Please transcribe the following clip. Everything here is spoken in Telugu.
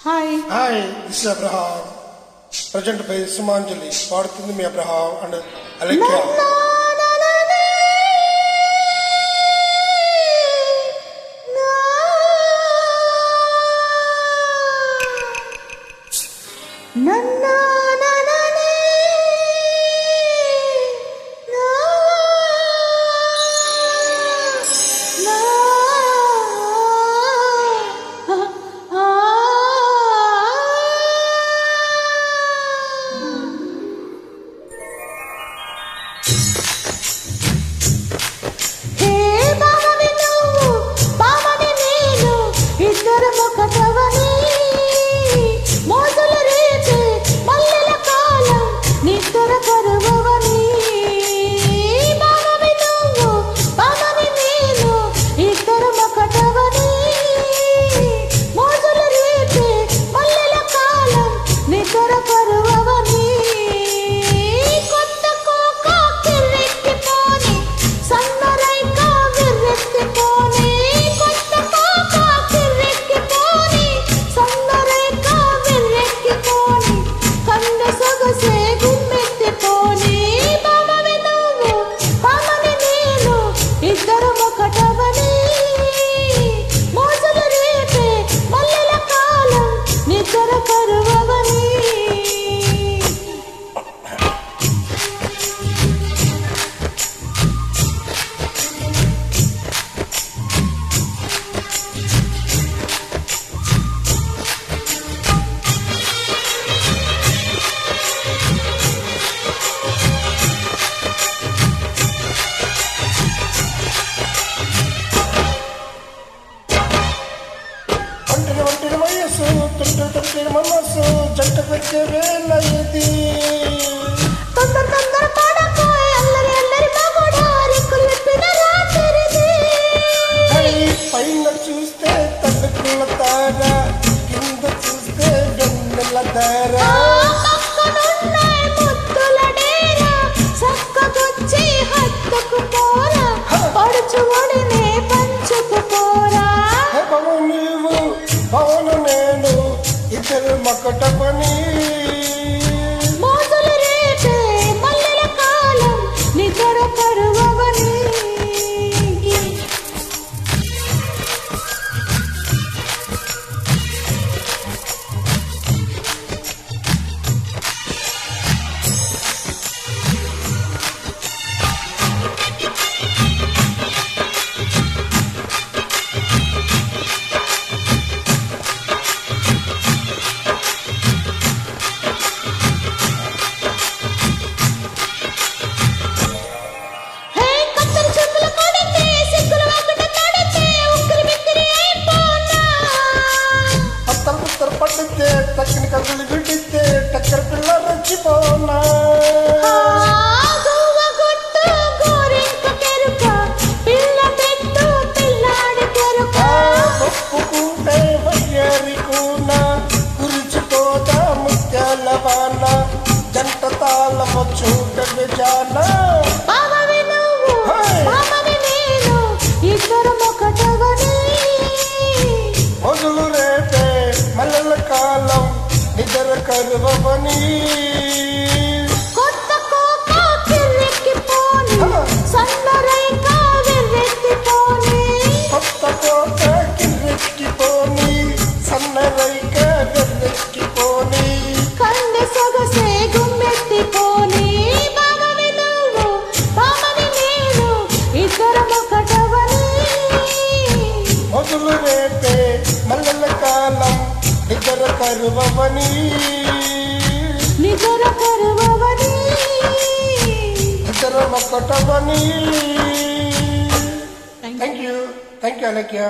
Hi, this is Abraham. Presented by Sumanjali. పాడుతుంది మీ అబ్రహాం అండ్ అలెక్యా. మనసు జంట పెట్టే వేళ ఇది తొందర పాడకు అల్లరి అల్లరి మగడారికులు విప్పిన రాత్రిది పైన చూస్తే తడుకుల తార కింద చూస్తే వెన్నెల ధార పక్కనున్నాయి ముద్దుల డేరా చక్కగొచ్చి హత్తుకు పోరా పడుచు ఒడినే పంచుకు పోరా పవను నీవు పవను నేను ఇద్దరు మకట పని మోజులు రేపే మల్లెల కాలం నిద్ర కరువవని తక్కిన కథలు విడితే టక్కర పిల్ల రచ్చిపోనా ఒప్పుకుంటే వయ్యరికున కురిచిపోతా ముత్యాల వాన జంట తాళము చూడవి జాన మొదలు రేపే మల్లెల కాలం నిద్ర కరువని కొత్త కోక కిర్రెక్కిపోని సన్నరైక వెర్రెత్తిపోని కొత్త కోక కిర్రెక్కిపోని సన్నరైక వెర్రెక్కిపోని కన్నె సొగసే గుమ్మెత్తిపోని బామవి నువ్వు బామని నేను ఇద్దరం ఒకటవని మొదలు రేపే మల్లెల కాలం నిద్ర కరువని ఇద్దరం ఒకటవని థ్యాంక్ యూ అలెక్యా.